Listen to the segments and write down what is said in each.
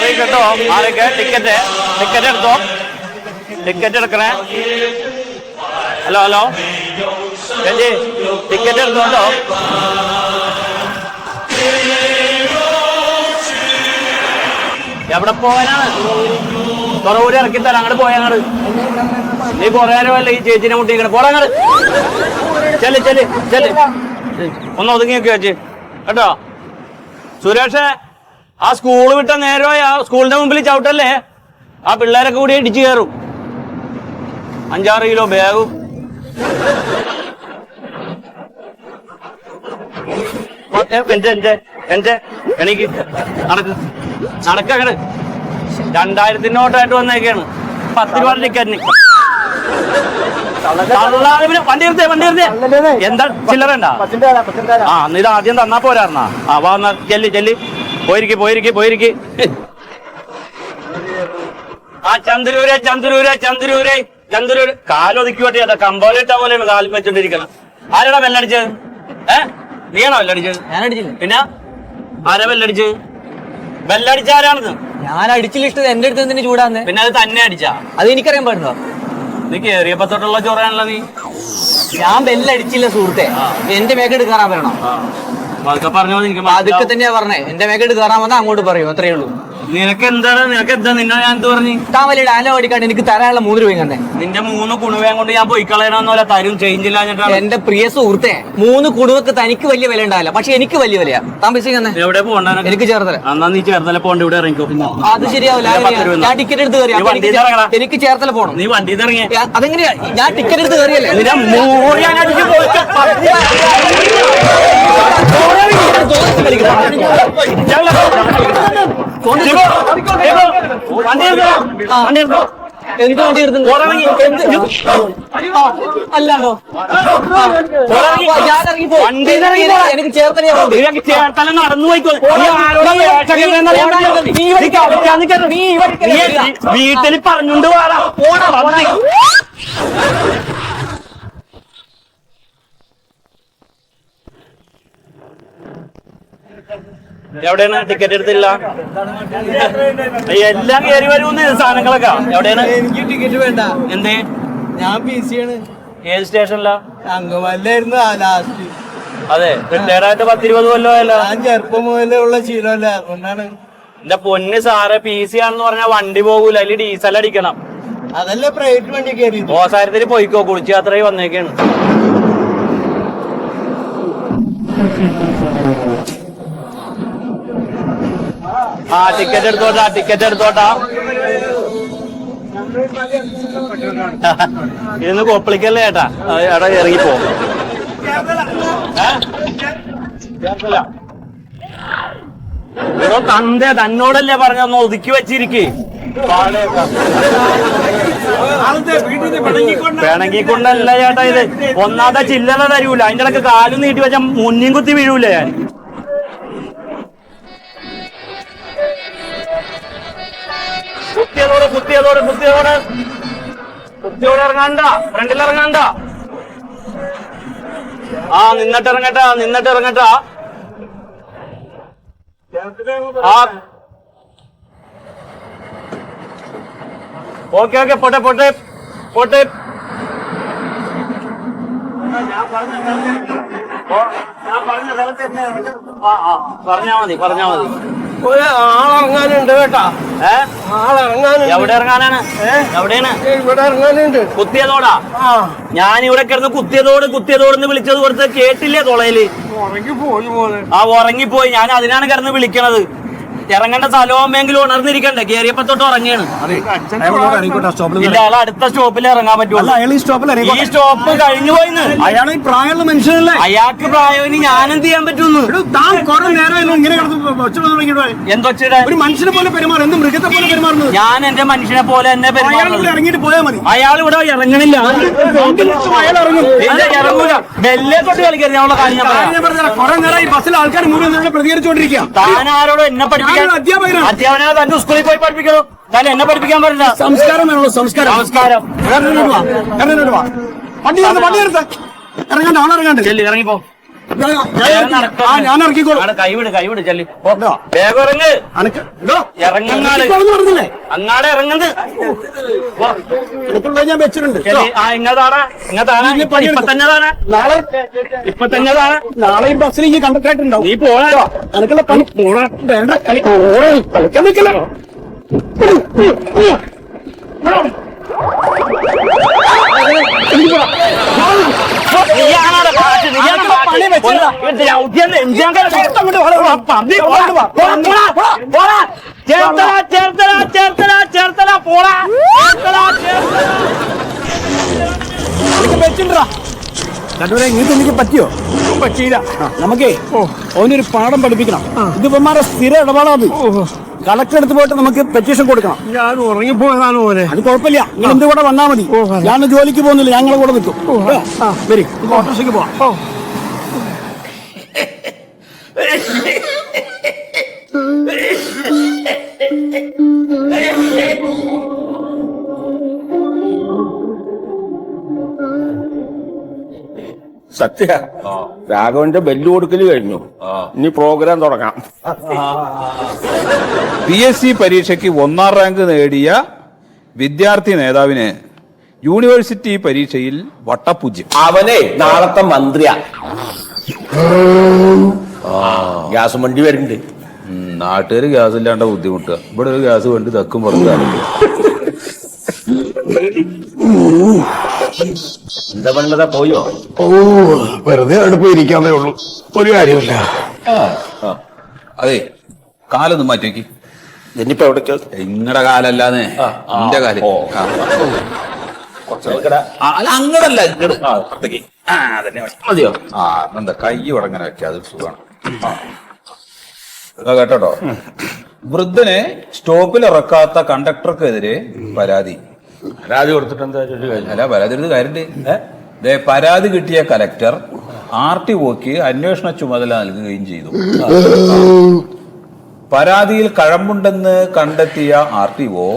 മാറി കേട്ടോ, മാറിക്ക്. ടിക്കറ്റ് എടുത്തോ, ടിക്കറ്റ് എടുക്കണേ. ഹലോ ചേച്ചി, ടിക്കറ്റ് എടുത്തോട്ടോ. എവിടെ പോകാനാണ്? തുറവൂര് ഇറക്കി തരാം, അങ്ങോട്ട് പോയങ്ങട്. നീ കൊറേ നേരമല്ല ഈ ചേച്ചിനെ മുട്ടിക്കണ. പോടാങ്ങട്, ചെല്ല് ഒന്ന് ഒതുങ്ങിയൊക്കെ ചേച്ചി കേട്ടോ. സുരേഷ്, ആ സ്കൂള് വിട്ട നേരമായി ആ സ്കൂളിന്റെ മുമ്പിൽ ചവിട്ടല്ലേ. ആ പിള്ളേരൊക്കെ കൂടി ഇടിച്ചു കയറും. 5-6 കിലോ ബാഗും. എനിക്ക് നടക്കങ്ങട്. 2000 നോട്ടായിട്ട് വന്നേക്കാണ്. 10 രൂപ ടിക്കറ്റിന്. വണ്ടി നിർത്തിയ എന്താ ചില്ലറ ഉണ്ടാ? ആ, ഇത് ആദ്യം തന്നാ പോരായിരുന്നാ? ആ, വാ ചെല്ലി പോയിരിക്ക്. ആ ചന്ദ്രൂര് കാലൊതുക്കി അതാ കമ്പോലിട്ട പോലെയാണ് കാലിൽ വെച്ചോണ്ടിരിക്കണം. ആരാടാ ബെല്ലടിച്ചത്? നീയാണോ ബെല്ലടിച്ചത്? ഞാൻ അടിച്ചില്ല. പിന്നെ ആരാ ബെല്ലടിച്ചത്? ബെല്ലടിച്ച ആരാണെന്ന്? ഞാൻ അടിച്ചില്ല. ഇഷ്ടം എന്റെ അടുത്ത് എന്തിനു ചൂടാന്ന്? പിന്നെ അത് തന്നെ അടിച്ചാ? അത് എനിക്കറിയാൻ പാടുണ്ടോ? നീ കേറിയപ്പോ തൊട്ടുള്ള ചോറാണല്ലോ നീ. ഞാൻ ബെല്ലടിച്ചില്ല സുഹൃത്തെ. എന്റെ മേക്കെട്ട് കയറാൻ വരണം. അതൊക്കെ തന്നെയാ പറഞ്ഞേ. എന്റെ മേക്കെട്ട് കയറാൻ വന്നാൽ അങ്ങോട്ട് പറയൂ, അത്രേ ഉള്ളൂ. നിനക്ക് എന്താ നിന്നെ ഞാൻ എന്ത് പറഞ്ഞു? താമല ഡാല ഓടിക്കാണ്ട് എനിക്ക് തരാനുള്ള 3 രൂപയും കണ്ടേ. നിന്റെ 3 കുണുവയും കൊണ്ട് ഞാൻ പോയി കളയണമെന്നല്ല, തരും ചേഞ്ച് ഇല്ലാഞ്ഞിട്ടാണ്. എന്റെ പ്രിയ സുഹൃത്തെ, 3 കുടുവക്ക് തനിക്ക് വലിയ വില ഉണ്ടാവില്ല, പക്ഷെ എനിക്ക് വലിയ വിലയാ. താൻ പൈസ തന്നെ. എവിടെ പോകണ്ട? എനിക്ക് ചേർത്തല. എന്നാ നീ ചേർത്തല പോകണ്ട, ഇവിടെ ഇറങ്ങിക്കോ. അത് ശരിയാവില്ല. ഞാൻ ടിക്കറ്റ് എടുത്ത് കയറി. എനിക്ക് ചേർത്തല പോകണം. നീ വണ്ടി ഇറങ്ങിയ അതെങ്ങനെയാ? ഞാൻ ടിക്കറ്റ് എടുത്ത് കയറിയല്ലേ. എന്ത് വണ്ടി എടുത്തു? അല്ലാണോ? എനിക്ക് ചേർത്തല നടന്നു പോയിക്കോ. വീട്ടിൽ പറഞ്ഞുകൊണ്ട് പോരാ. എവിടെയാണ്? ടിക്കറ്റ് എടുത്തില്ല. എല്ലാം കയറി വരുമെന്ന് സാധനങ്ങളൊക്കെ. എവിടെയാണ്? എനിക്ക് ടിക്കറ്റ് വേണ്ട. എന്തേ? ഞാൻ PC ആണ്. ഏത് സ്റ്റേഷനിലാ? അങ്കമാലിലായിരുന്നു ലാസ്റ്റ്. അതെ, റിട്ടയർഡായിട്ട് 10-20 കൊല്ലമല്ലോ. ഞാൻ ചെറുപ്പം മുതലേ ഉള്ള ശീലമല്ല, അതുകൊണ്ടാണ്. എന്റെ പൊന്ന് സാറെ, PC ആണെന്ന് പറഞ്ഞാൽ വണ്ടി പോകൂല, അതിൽ ഡീസൽ അടിക്കണം. അതല്ലേ പ്രൈവറ്റ് വണ്ടി കയറി. ഓസാരത്തിൽ പോയിക്കോ, കുളിച്ച് യാത്രയായി വന്നേക്കാണ്. ആ, ടിക്കറ്റ് എടുത്തോട്ടാ. ഇന്ന് കൊപ്പളിക്കല്ലേ ചേട്ടാ? എടാ ഇറങ്ങിപ്പോ. തന്നോടല്ലേ പറഞ്ഞൊന്ന് ഒതുക്കി വെച്ചിരിക്കേ. പിണങ്ങിക്കൊണ്ടല്ല ചേട്ടാ ഇത്. ഒന്നാമത്തെ ചില്ലറ തരൂല, അതിന്റെ ഇടക്ക് കാലും നീട്ടി വെച്ച മുന്നിയും കുത്തി വീഴൂല ഞാൻ. കുത്തിയോട് ഇറങ്ങാണ്ട, ഫ്രണ്ടിൽ ഇറങ്ങാണ്ട. ആ, നിന്നിട്ട് ഇറങ്ങട്ടാ. ആ, ഓക്കെ പോട്ടെ. പറഞ്ഞാ മതി. ആളിറങ്ങാനുണ്ട് കേട്ടാ. ആളിറങ്ങാനുണ്ട്. എവിടെ ഇറങ്ങാനാണ്? എവിടെയാണ്? ഇവിടെ ഇറങ്ങാനുണ്ട്. കുത്തിയതോടാ? ഞാനിവിടെ കിടന്ന് കുത്തിയതോടെന്ന് വിളിച്ചത് കൊടുത്ത് കേട്ടില്ലേ തൊളയില്? ഉറങ്ങിപ്പോയി പോലെ. ആ, ഉറങ്ങിപ്പോയി. ഞാൻ അതിനാണ് കിടന്ന് വിളിക്കണത്. ഇറങ്ങേണ്ട സ്ഥലമാകുമ്പെങ്കിലും ഉണർന്നിരിക്കണ്ടേ? കേറിയപ്പോ തൊട്ട് ഉറങ്ങിയാണ്. ഇല്ല, അയാൾ അടുത്ത സ്റ്റോപ്പിൽ ഇറങ്ങാൻ പറ്റുള്ളൂ. ഈ സ്റ്റോപ്പ് കഴിഞ്ഞു പോയിന്ന്. അയാൾ ഈ പ്രായമുള്ള മനുഷ്യനല്ലേ? അയാൾക്ക് പ്രായത്തിന് ഞാനെന്ത് ചെയ്യാൻ പറ്റുന്നു? എന്തൊച്ചിടെ ഒരു മനുഷ്യനെ പോലെ പെരുമാറും, എന്ത് മൃഗത്തെ പോലെ പെരുമാറുന്നത്? ഞാൻ എന്റെ മനുഷ്യനെ പോലെ തന്നെ പെരുമാറുന്നത്. ഇറങ്ങിട്ട് പോയാൽ മതി. അയാൾ ഇവിടെ ഇറങ്ങണില്ല. ഇറങ്ങൂല. ബെല്ലേ തൊട്ട് കളിക്കരുത്. ഞങ്ങളുടെ കാര്യം കുറെ നേരം ഈ ബസ്സിൽ ആൾക്കാർ മുഴുവൻ പ്രതികരിച്ചുകൊണ്ടിരിക്കുക. താനാരോട് എന്നെ പഠിപ്പിക്കാൻ? അധ്യാപകനാണ്. തന്റെ സ്കൂളിൽ പോയി പഠിപ്പിക്കണോ? താൻ എന്നെ പഠിപ്പിക്കാൻ പറ്റില്ല. സംസ്കാരം വേണോ? സംസ്കാരം. വണ്ടി നിർത്ത. ഇറങ്ങാണ്ട്, ആളിറങ്ങാണ്ട്. ഇറങ്ങിപ്പോ. ഞാൻ ഇറക്കിക്കോളൂ. കൈവിട് ചെല്ലി വേഗം ഇറങ്ങ്. ഇറങ്ങാട് പറഞ്ഞില്ലേ അങ്ങാടെ ഇറങ്ങുന്നത് എനിക്കുള്ളത് ഞാൻ വെച്ചിട്ടുണ്ട്. ഇങ്ങതാണ് ഇപ്പൊ തന്നെതാണ് നാളെ ഈ ബസ്സിൽ ഈ കണ്ടക്ടറായിട്ടുണ്ടാവും. നീ പോണോ എനിക്കുള്ള പണി വേണ്ട കളിക്കാൻ നിൽക്കില്ല. എനിക്ക് വെച്ചിട്ടാ രണ്ടുപേരെ ഇങ്ങനത്തെ എനിക്ക് പറ്റിയോ? പറ്റിയില്ല. നമുക്കേ അവനൊരു പാഠം പഠിപ്പിക്കണം. ഇതിപ്പന്മാരെ സ്ഥിര ഇടപാടാണ്. കളക്ടർ എടുത്ത് പോയിട്ട് നമുക്ക് പെറ്റീഷൻ കൊടുക്കണം. ഞാൻ ഉറങ്ങിപ്പോയതാണ് പോലെ. അത് കുഴപ്പമില്ല. നിങ്ങൾ എന്റെ കൂടെ വന്നാൽ മതി. ഞാൻ ജോലിക്ക് പോകുന്നില്ല, ഞങ്ങളെ കൂടെ നിൽക്കും. വരി, ഓട്ടോറിക്ഷയ്ക്ക് പോവാം. സത്യ രാഘവന്റെ ബെല്ല് കൊടുക്കല് കഴിഞ്ഞു. ഇനി പ്രോഗ്രാം തുടങ്ങാം. PSC പരീക്ഷയ്ക്ക് 1ാം റാങ്ക് നേടിയ വിദ്യാർത്ഥി നേതാവിന് യൂണിവേഴ്സിറ്റി പരീക്ഷയിൽ വട്ടപൂജ്യം. അവനെ നാളത്തെ മന്ത്രിയാ. ഗ്യാസ് വണ്ടി വരുന്നുണ്ട്. നാട്ടുകാർ ഗ്യാസ് ഇല്ലാണ്ട ബുദ്ധിമുട്ടുക. ഇവിടെ ഒരു ഗ്യാസ് വേണ്ടി തക്കും പുറത്താണ്. എന്താ പണ്ടതാ പോയോ? വെറുതെ അടുപ്പ് ഇരിക്കാന്നേ ഉള്ളൂ, ഒരു കാര്യമില്ല. അതെ, കാലൊന്നും മാറ്റി നോക്കി. ഇനിയിപ്പോ എവിടേക്ക്? ഇങ്ങടെ കാലല്ലാന്ന് എന്റെ കാല്. അല്ല, അങ്ങടല്ല, ഇങ്ങട്. മതിയോ? എന്താ കൈ ഉടങ്ങനെ വെക്കാം, അതൊരു സുഖമാണ്. കേട്ടോ, വൃദ്ധനെ സ്റ്റോപ്പിൽ ഇറക്കാത്ത കണ്ടക്ടർക്കെതിരെ പരാതി. പരാതി കൊടുത്തിട്ട് എന്താ അല്ല, പരാതി എടുത്ത് കാര്യമുണ്ട്. പരാതി കിട്ടിയ കലക്ടർ RTOക്ക് അന്വേഷണ ചുമതല നൽകുകയും ചെയ്തു. പരാതിയിൽ കഴമ്പുണ്ടെന്ന് കണ്ടെത്തിയ RTO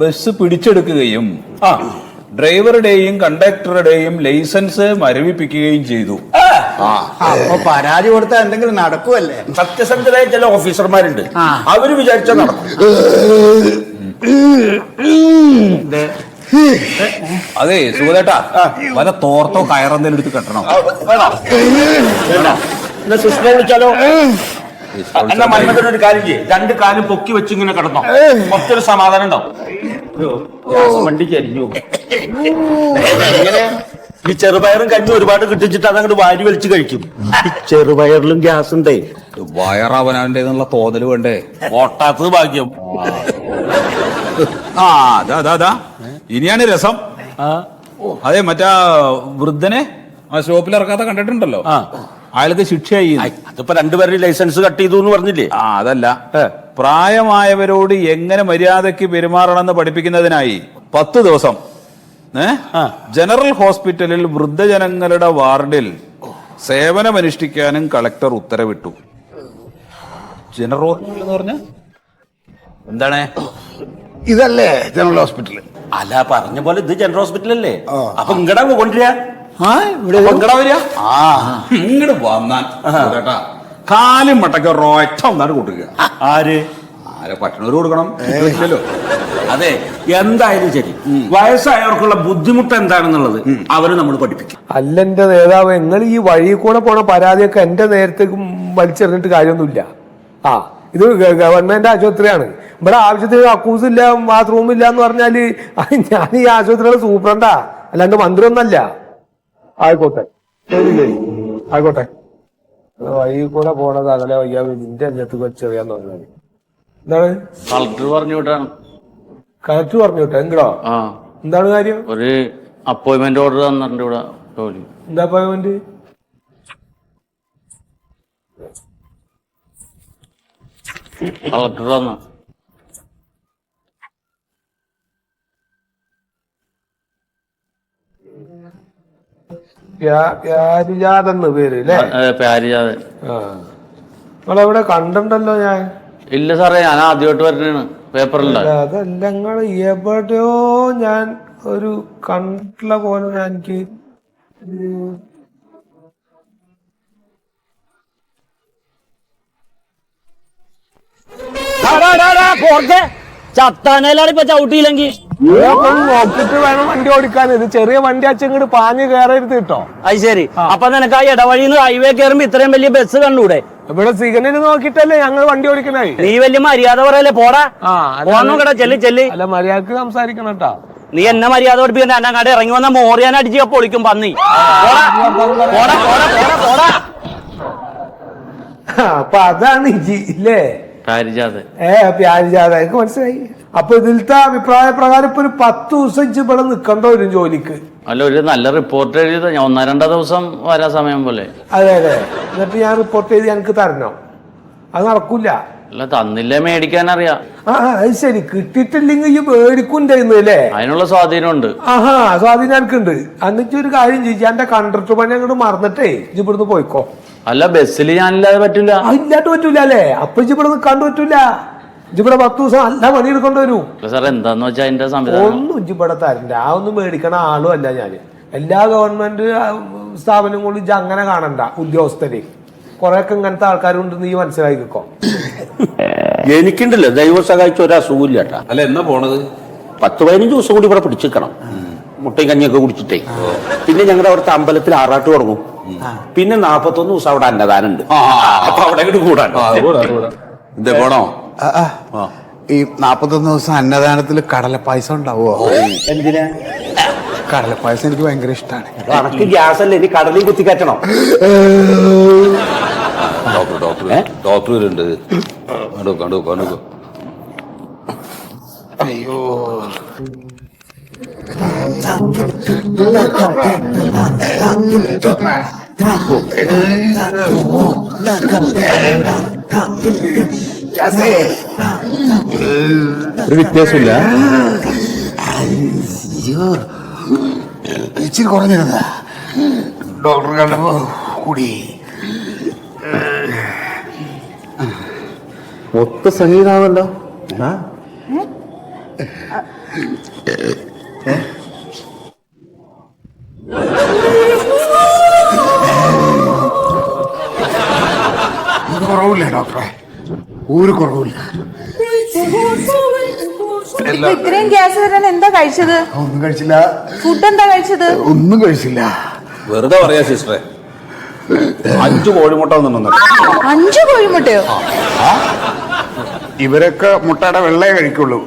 ബസ് പിടിച്ചെടുക്കുകയും ഡ്രൈവറുടെയും കണ്ടക്ടറുടെയും ലൈസൻസ് മരവിപ്പിക്കുകയും ചെയ്തു. അപ്പൊ പരാതി കൊടുത്താൽ എന്തെങ്കിലും നടക്കുമല്ലേ? സത്യസന്ധരായ ചില ഓഫീസർമാരുണ്ട്, അവര് വിചാരിച്ചാൽ നടക്കും. അതെ സുഖേട്ടാ, വല്ല തോർത്തോ കയറെന്തേലും എടുത്ത് കെട്ടണം. സിസ്റ്ററെ വിളിച്ചാലോ? എന്നാ മന്മഥനൊരു കാര്യം ചെയ്യേ, 2 കാലും പൊക്കി വെച്ച് ഇങ്ങനെ കിടന്നോ, കുറച്ചൊരു സമാധാനം ഉണ്ടാവും. വണ്ടിക്ക് അരിഞ്ഞു. ഇങ്ങനെ ഈ ചെറുപയറും കഞ്ഞി ഒരുപാട് കിട്ടിച്ചിട്ട് അതങ്ങോട്ട് വാരി വലിച്ച് കഴിക്കും. ഈ ചെറുപയറിലും ഗ്യാസ് ഉണ്ടേ. വയറാവനാന്റെ തോന്നല് വേണ്ടേ? ഓട്ടാത്തത് ഭാഗ്യം. അതാ ഇനിയാണ് രസം. അതെ, മറ്റാ വൃദ്ധനെ ആ സ്റ്റോപ്പിൽ ഇറക്കാത്ത കണ്ടിട്ടുണ്ടല്ലോ, അയാൾക്ക് ശിക്ഷയായി. അതിപ്പോ 2 പേരുടെ ലൈസൻസ് കട്ട് ചെയ്തു എന്ന് പറഞ്ഞില്ലേ? അതല്ല, പ്രായമായവരോട് എങ്ങനെ മര്യാദയ്ക്ക് പെരുമാറണമെന്ന് പഠിപ്പിക്കുന്നതിനായി 10 ദിവസം ജനറൽ ഹോസ്പിറ്റലിൽ വൃദ്ധജനങ്ങളുടെ വാർഡിൽ സേവനമനുഷ്ഠിക്കാനും കളക്ടർ ഉത്തരവിട്ടു. ജനറൽ ഹോസ്പിറ്റൽ എന്ന് പറഞ്ഞ എന്താണ്? ഇതല്ലേ ജനറൽ ഹോസ്പിറ്റല്? അല്ല, പറഞ്ഞ പോലെ ഇത് ജനറൽ ഹോസ്പിറ്റൽ അല്ലേ? അപ്പൊ ഇങ്ങടാ കൊണ്ടുവരിക. ഇങ്ങോട്ട് വന്നാൽ കേട്ടാ കാലും മട്ടൊക്കെ റൊറ്റ ഒന്നാണ് കൂട്ടുക. ആരെ പട്ടണൂർ കൊടുക്കണം. അതെ, എന്തായാലും ശരി, വയസ്സായവർക്കുള്ള ബുദ്ധിമുട്ട് എന്താണെന്നുള്ളത് അവര് നമ്മൾ പഠിപ്പിക്കും. അല്ല എന്റെ നേതാവ്, നിങ്ങൾ ഈ വഴി കൂടെ പോണ പരാതിയൊക്കെ എന്റെ നേരത്തേക്ക് വലിച്ചെറിഞ്ഞിട്ട് കാര്യമൊന്നുമില്ല. ഇത് ഗവൺമെന്റ് ആശുപത്രിയാണ്. ഇവിടെ ആവശ്യത്തിന് കക്കൂസ് ഇല്ല, ബാത്റൂം ഇല്ല എന്ന് പറഞ്ഞാല് ഞാൻ ഈ ആശുപത്രിയുടെ സൂപ്രണ്ടാ, അല്ലാണ്ട് മന്ത്രി ഒന്നല്ല. ആയിക്കോട്ടെ, ശരി ശരി, ആയിക്കോട്ടെ. വഴി കൂടെ പോണത് അങ്ങനെ വയ്യ, നിന്റെ അഞ്ഞത്ത് വലിച്ചെറിയാന്ന് പറഞ്ഞാൽ എന്താണ്? കളക്ടർ പറഞ്ഞു വിട്ടാണ്. കളക്ടർ പറഞ്ഞു വിട്ടോ? എങ്കിലോ എന്താണ് കാര്യം? ഒരു അപ്പോയിന്റ്മെന്റ് ഓർഡർ തന്നിട്ടുണ്ട് ഇവിടെ ജോലി. എന്താ അപ്പോയിന്റ്മെന്റ്? കളക്ടർ തന്ന പ്യാരിജാതെന്ന് പേര് അല്ലേ? പ്യാരിജാതെ. നിങ്ങളെവിടെ കണ്ടിട്ടുണ്ടല്ലോ ഞാൻ. ഇല്ല സാറേ, ഞാൻ ആദ്യമായിട്ട് വരുന്നതാണ്. പേപ്പറില്ല. അതല്ല, നിങ്ങൾ എവിടെയോ ഞാൻ ഒരു കണ്ടിട്ടുള്ള പോലെ എനിക്ക് പോർക്കെ ചത്താനേലാണ് ഇപ്പൊ ചവിട്ടിയില്ലെങ്കിൽ. നോക്കിട്ട് വേണം വണ്ടി ഓടിക്കാൻ. ഇത് ചെറിയ വണ്ടി അച്ഛങ്ങോട്ട് പാഞ്ഞ് കയറരുത് കേട്ടോ. അത് ശരി. അപ്പൊ നിനക്ക് ആ ഇടവഴിന്ന് ഹൈവേ കയറുമ്പോ ഇത്രയും വലിയ ബസ് കണ്ടൂടെ? ഇവിടെ സിഗ്നൽ നോക്കിട്ടല്ലേ ഞങ്ങൾ വണ്ടി ഓടിക്കണേ. നീ വലിയ മര്യാദ പറയല്ലേ? പോടാ പോന്നോക്കടാ, ചെല്ലി. അല്ല, മര്യാദക്ക് സംസാരിക്കണം കേട്ടോ. നീ എന്നെ മര്യാദ പഠിപ്പിക്കണ്ട. എന്നെ അങ്ങാട് ഇറങ്ങി വന്ന മോറിയാൻ അടിച്ച് പൊളിക്കും പന്നി. അപ്പൊ അതാണ് ഇല്ലേ പ്യാരിജാത, എനിക്ക് മനസ്സിലായി. അപ്പൊ ഇതിലത്തെ അഭിപ്രായ പ്രകാരം ഇപ്പൊ ഒരു 10 ദിവസം ഇവിടെ നിക്കണ്ട വരും ജോലിക്ക്. അല്ല, ഒരു നല്ല റിപ്പോർട്ട് എഴുതി ഞാൻ 1-2 ദിവസം വരാൻ സമയം പോലെ. അതെ. എന്നിട്ട് ഞാൻ റിപ്പോർട്ട് ചെയ്ത് എനിക്ക് തരണം. അത് നടക്കൂല. അല്ല, തന്നില്ലേ മേടിക്കാൻ അറിയാം. അത് ശരി. കിട്ടിയിട്ടില്ലെങ്കിൽ ഈ മേടിക്കുണ്ടായിരുന്നല്ലേ? അതിനുള്ള സ്വാധീനമുണ്ട്. സ്വാധീനം എനിക്കുണ്ട്. എന്നിട്ട് ഒരു കാര്യം ചെയ്യും, എന്റെ കണ്ടക്ടർ പണി അങ്ങോട്ട് മറന്നിട്ടേ ഇജ്ജ് ഇവിടുന്ന് പോയിക്കോ. അല്ല, ബസ്സിൽ ഞാനില്ലാതെ പറ്റൂല. ഇല്ലാട്ട് പറ്റൂല അല്ലേ? അപ്പൊ ഇജ്ജ് ഇവിടെ നിൽക്കാണ്ട് പറ്റൂല. ഇജ്ജിവിടെ 10 ദിവസം നല്ല പണി എടുക്കേണ്ടി വരൂ. സാർ എന്താന്ന് വെച്ചാൽ അതിന്റെ സംവിധാനം ഒന്നും ഇജ്ജിവിടെ തരണ്ട. ആ ഒന്നും മേടിക്കണ ആളും അല്ല ഞാൻ. എല്ലാ ഗവൺമെന്റ് സ്ഥാപനങ്ങളും ഇജ്ജ് അങ്ങനെ കാണണ്ട. ഉദ്യോഗസ്ഥര് കൊറേയൊക്കെ ഇങ്ങനത്തെ ആൾക്കാരുണ്ട്, നീ മനസ്സിലാക്കിക്കോ. എനിക്കുണ്ടല്ലോ ദൈവം സഹായിച്ച ഒരു അസുഖമില്ല കേട്ടാ. അല്ല, എന്നാ പോണത്? 10-15 ദിവസം കൂടി ഇവിടെ പിടിച്ചിരിക്കണം. മുട്ടയും കഞ്ഞിയൊക്കെ കുടിച്ചിട്ടേ. പിന്നെ ഞങ്ങളുടെ അവിടുത്തെ അമ്പലത്തിൽ ആറാട്ട് തുടങ്ങും. പിന്നെ 41 ദിവസം അവിടെ അന്നദാനം ഉണ്ട്. അപ്പൊ അവിടെ കൂടാൻ എന്താ പോണോ? ഈ 41 ദിവസം അന്നദാനത്തിൽ കടലപ്പായസം ഉണ്ടാവുമോ? എന്തിനാ? കടലപ്പായസം എനിക്ക് ഭയങ്കര ഇഷ്ടമാണ്. അനക്ക് ഗ്യാസ് അല്ലേ, ഇനി കടലിൽ കുത്തിക്കറ്റണോ? ഡോക്ടർ വരുന്നുണ്ട്. കണ്ടു. അയ്യോ, ഒരു വ്യത്യാസമില്ല. ഇച്ചിരി കുറഞ്ഞിരുന്ന ഡോക്ടർ കണ്ടപ്പോ കൂടി. മൊത്ത സംഗീതമാണല്ലോ. കുറവില്ല ഡോക്ടറെ, ഒരു കുറവില്ല. ഇത്രയും ഗ്യാസ് വരാൻ എന്താ കഴിച്ചത്? ഒന്നും കഴിച്ചില്ല. ഫുഡ് എന്താ കഴിച്ചത്? ഒന്നും കഴിച്ചില്ല. വെറുതെ പറയാ സിസ്റ്ററെ. 5 കോഴിമുട്ട വന്നിട്ടുണ്ടോ? 5 കോഴിമുട്ടയോ? ഇവരൊക്കെ മുട്ടയുടെ വെള്ളേ കഴിക്കുള്ളൂ,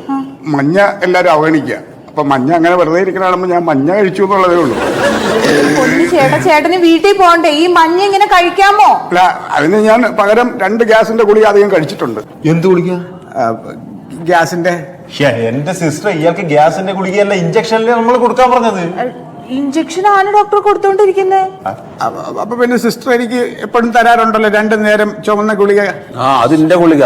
മഞ്ഞ എല്ലാരും അവഗണിക്കുക. അപ്പൊ മഞ്ഞ അങ്ങനെ വെറുതെ ഇരിക്കണാകുമ്പോ ഞാൻ മഞ്ഞ കഴിച്ചു എന്നുള്ളതേ ഉള്ളൂ. ചേട്ടന് വീട്ടിൽ പോണ്ടേ? ഈ മഞ്ഞ ഇങ്ങനെ കഴിക്കാമോ? അല്ല, അതിന് ഞാൻ പകരം 2 ഗ്യാസിന്റെ ഗുളിക അധികം കഴിച്ചിട്ടുണ്ട്. എന്ത് കുടിക്കാ? ഗ്യാസിന്റെ. എന്റെ സിസ്റ്റർ, ഇയാൾക്ക് ഗ്യാസിന്റെ ഗുളികയല്ല, ഇഞ്ചക്ഷനില് നമ്മൾ കൊടുക്കാൻ പറഞ്ഞത്. ഇഞ്ചക്ഷൻ ആണ് ഡോക്ടർ കൊടുത്തോണ്ടിരിക്കുന്നത്. അപ്പൊ പിന്നെ സിസ്റ്റർ എനിക്ക് എപ്പോഴും തരാറുണ്ടല്ലോ 2 നേരം ചുവന്ന ഗുളിക. അതിന്റെ ഗുളിക.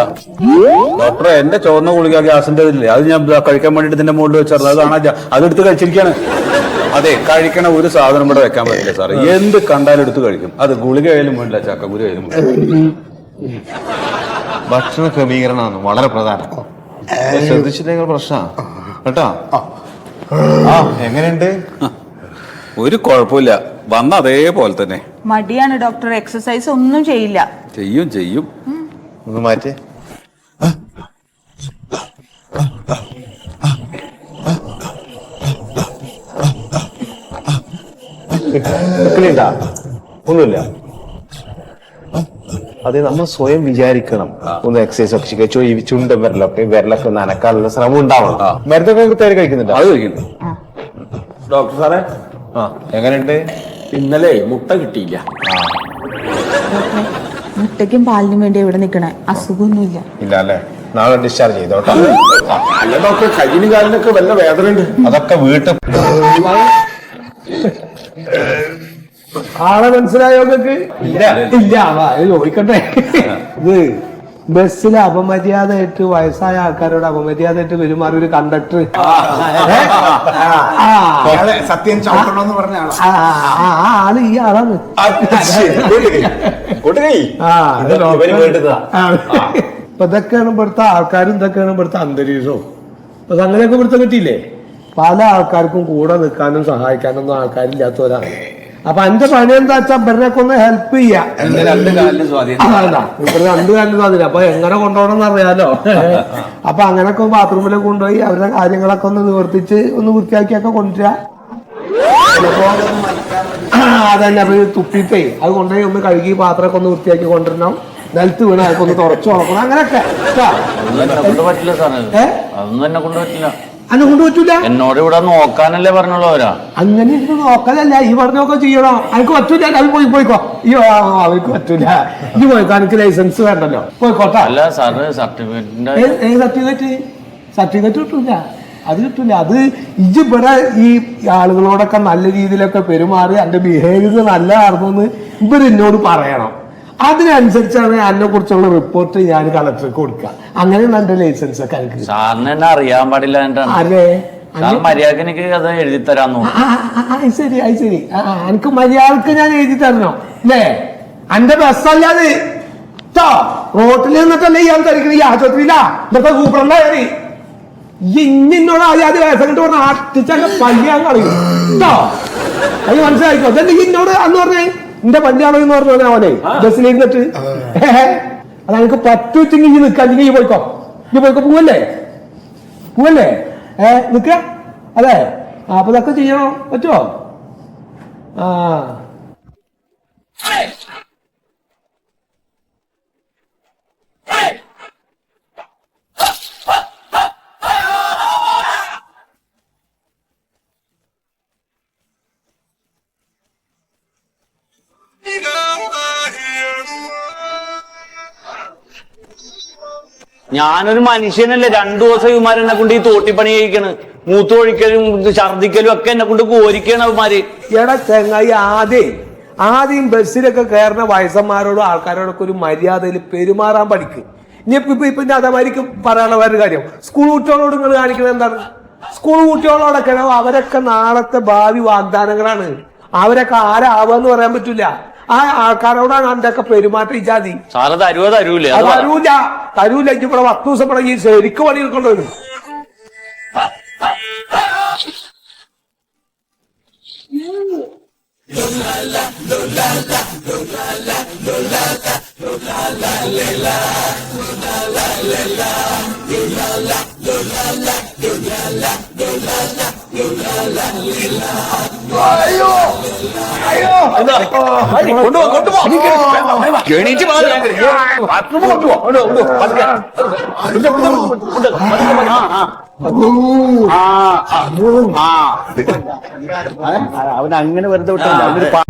ഡോക്ടറെ, എന്റെ ചുവന്ന ഗുളിക ഗ്യാസിന്റെ ഇല്ലേ, അത് ഞാൻ കഴിക്കാൻ വേണ്ടിട്ട് ഇതിന്റെ മുകളിൽ വെച്ചായിരുന്നു. അത് കാണാൻ അതെടുത്ത് കഴിച്ചിരിക്കാണ്. അതെ, കഴിക്കണ ഒരു സാധനം ഇവിടെ വെക്കാൻ പറ്റില്ല സാർ. എന്ത് കണ്ടാലും എടുത്ത് കഴിക്കും. അത് ഗുളിക ആയാലും വേണ്ടില്ല, ചക്കക്കുരു ആയാലും ഭക്ഷണ ക്രമീകരണമാണ് വളരെ പ്രധാനം. ശ്രദ്ധിച്ചില്ലെങ്കിൽ പ്രശ്നമാണ് കേട്ടോ. എങ്ങനെയുണ്ട്? ഒരു കുഴപ്പമില്ല. വന്ന അതേപോലെ തന്നെ മടിയാണ് ഡോക്ടർ, എക്സസൈസ് ഒന്നും ചെയ്യില്ല. ചെയ്യും. ഒന്ന് മാറ്റേ. ഒന്നുമില്ല. അത് നമ്മൾ സ്വയം വിചാരിക്കണം. ഒന്ന് എക്സസൈസ് ഒക്കെ ഈ ചുണ്ടും വിരലൊക്കെ ഒന്ന് അനക്കാനുള്ള ശ്രമം ഉണ്ടാവണം. മരുന്നൊക്കെ കൃത്യമായിട്ട് കഴിക്കുന്നുണ്ട്. അത് കഴിക്കുന്നു. ഡോക്ടർ സാറേ, എങ്ങനെയുണ്ട്? ഇന്നലെ മുട്ട കിട്ടിയില്ല. മുട്ടയ്ക്കും പാലിനും വേണ്ടി ഇവിടെ നിൽക്കണേ, അസുഖമൊന്നുമില്ല. ഇല്ല അല്ലേ? നാളെ ഡിസ്ചാർജ് ചെയ്തോട്ടോ. അല്ല ഡോക്ടർ, കയ്യിനും കാലിനൊക്കെ വല്ല വേദന ഉണ്ട്. അതൊക്കെ വീട്ടിൽ ആളെ മനസ്സിലായോ? ഇല്ല. ചോദിക്കട്ടെ. ഇത് ബസ്സിൽ അപമര്യാദയായിട്ട് വയസ്സായ ആൾക്കാരോട് അപമര്യാദയായിട്ട് പെരുമാറി ഒരു കണ്ടക്ടർ സത്യം ചവിട്ടണമെന്ന് പറഞ്ഞ ആളാ. ആള് ഈ ആളാണ്. ഇപ്പൊ ഇതൊക്കെയാണ് ഇവിടുത്തെ ആൾക്കാരും, ഇതൊക്കെയാണ് ഇവിടുത്തെ അന്തരീക്ഷവും. അപ്പൊ അങ്ങനെയൊക്കെ ഇവിടുത്തെ കിട്ടിയില്ലേ? പല ആൾക്കാർക്കും കൂടെ നിൽക്കാനും സഹായിക്കാനൊന്നും ആൾക്കാരില്ലാത്തവരാണ്. അപ്പൊ എന്റെ പണി എന്താ വെച്ചാ ഇവരൊക്കെ ഒന്ന് ഹെൽപ്പ് ചെയ്യാ. എന്റെ രണ്ട് കാലിന് സ്വാധീനം. ഇവര് രണ്ട് കാലിന് സാധ്യത. അപ്പൊ എങ്ങനെ കൊണ്ടുപോകണം അറിയാലോ. അപ്പൊ അങ്ങനൊക്കെ ബാത്റൂമിലൊക്കെ കൊണ്ടുപോയി അവരുടെ കാര്യങ്ങളൊക്കെ ഒന്ന് നിവർത്തിച്ച് ഒന്ന് വൃത്തിയാക്കിയൊക്കെ കൊണ്ടുവരാ. അതന്നെ അപ്പൊ തുപ്പിട്ടേ അത് കൊണ്ടുപോയി ഒന്ന് കഴുകി പാത്രമൊക്കെ ഒന്ന് വൃത്തിയാക്കി കൊണ്ടുവരണം. നിലത്ത് വീണ അതൊക്കെ ഒന്ന് തുറച്ചു നോക്കണം. അങ്ങനൊക്കെ പറ്റില്ല സാറേ, അതൊന്നും എന്നെ കൊണ്ട് പറ്റില്ല. അന്നെ കൊണ്ട് പറ്റൂല. എന്നോട് ഇവിടെ നോക്കാനല്ലേ പറഞ്ഞുള്ളവരാ. അങ്ങനെ ഇരുന്ന് നോക്കലല്ല, ഈ പറഞ്ഞൊക്കെ ചെയ്യണോ? എനിക്ക് പറ്റൂല. അത് പോയിക്കോ. ഈ അവർക്ക് പറ്റൂല. ഈ പോയിക്കോ, എനിക്ക് ലൈസൻസ് വേണ്ടല്ലോ. പോയിക്കോട്ടെ. അല്ല സാറ് സർട്ടിഫിക്കറ്റിന്റെ സർട്ടിഫിക്കറ്റ് കിട്ടൂല. അത് കിട്ടൂല. അത് ഇവിടെ ഈ ആളുകളോടൊക്കെ നല്ല രീതിയിലൊക്കെ പെരുമാറി എന്റെ ബിഹേവിയർ നല്ല ആർന്നെന്ന് ഇവർ എന്നോട് പറയണം. അതിനനുസരിച്ചാണ് എന്നെ കുറിച്ചുള്ള റിപ്പോർട്ട് ഞാൻ കളക്ടർക്ക് കൊടുക്കുക. അങ്ങനെയാണ് എന്റെ ലൈസൻസ് ഒക്കെ എനിക്ക്. സാറിന് എന്നെ അറിയാൻ പാടില്ല. അതെ, മര്യാദക്ക് എനിക്ക് അത് എഴുതി തരാന്നോ? ശരി അത് ശരി. എനിക്ക് മര്യാദക്ക് ഞാൻ എഴുതി തരണോ അല്ലേ? എന്റെ ബസ്സല്ലാതെ റോട്ടിൽ നിന്നിട്ടല്ലേ ഞാൻ തിരക്കണ. ഈ ആശുപത്രിയില്ല ഇന്നത്തെ കൂപ്പറല്ല കയറി ഇന്നോട് ആദ്യം വേസങ്ങിട്ട് പറഞ്ഞ ആട്ടിച്ചൊക്കെ പല്ലിയാൻ കളയും കേട്ടോ. അത് മനസ്സിലായിക്കോ. അതല്ലെങ്കിൽ ഇന്നോട് അന്ന് പറഞ്ഞേ എന്റെ പല്ലിയാണോ എന്ന് പറഞ്ഞു അവനെ ബസ്സിലിരുന്നിട്ട്. അത് എനിക്ക് പറ്റൂച്ചെങ്കിൽ ഈ നിൽക്കാം. ഈ പോയിക്കോ, ഈ പോയിക്കോ. പോവല്ലേ നിക്ക. അതെ, അപ്പൊ ഇതൊക്കെ ചെയ്യണോ? പറ്റുമോ? ഞാനൊരു മനുഷ്യനല്ലേ? 2 ദിവസം ഇവന്മാർ എന്നെ കൊണ്ട് ഈ തോട്ടിപ്പണി കഴിക്കണ്. മൂത്തൊഴിക്കലും ഛർദിക്കലും ഒക്കെ എന്നെ കൊണ്ട് കോരിക്കാണ് അവന്മാര്. എടാ ചെങ്ങായി, ആദ്യം ബസ്സിലൊക്കെ കയറുന്ന വയസ്സന്മാരോടും ആൾക്കാരോടൊക്കെ ഒരു മര്യാദയിൽ പെരുമാറാൻ പഠിക്കും. ഇപ്പൊ അതേമാതിരിക്ക് പറയാനുള്ള വേറൊരു കാര്യം, സ്കൂൾ കുട്ടികളോട് നിങ്ങൾ കാണിക്കുന്നത് എന്താണ്? സ്കൂൾ കുട്ടികളോടൊക്കെ അവരൊക്കെ നാളത്തെ ഭാവി വാഗ്ദാനങ്ങളാണ്. അവരൊക്കെ ആരാവാന്ന് പറയാൻ പറ്റൂല. ആ ആൾക്കാരോടാണ് അവന്റെയൊക്കെ പെരുമാറ്റം. ഇജാതി തരൂല. ഇവിടെ 10 ദിവസം ഇവിടെ ഈ ശരിക്കും പണി എടുക്കേണ്ടവരും. അവൻ അങ്ങനെ വെറുതെ വിട്ടില്ല.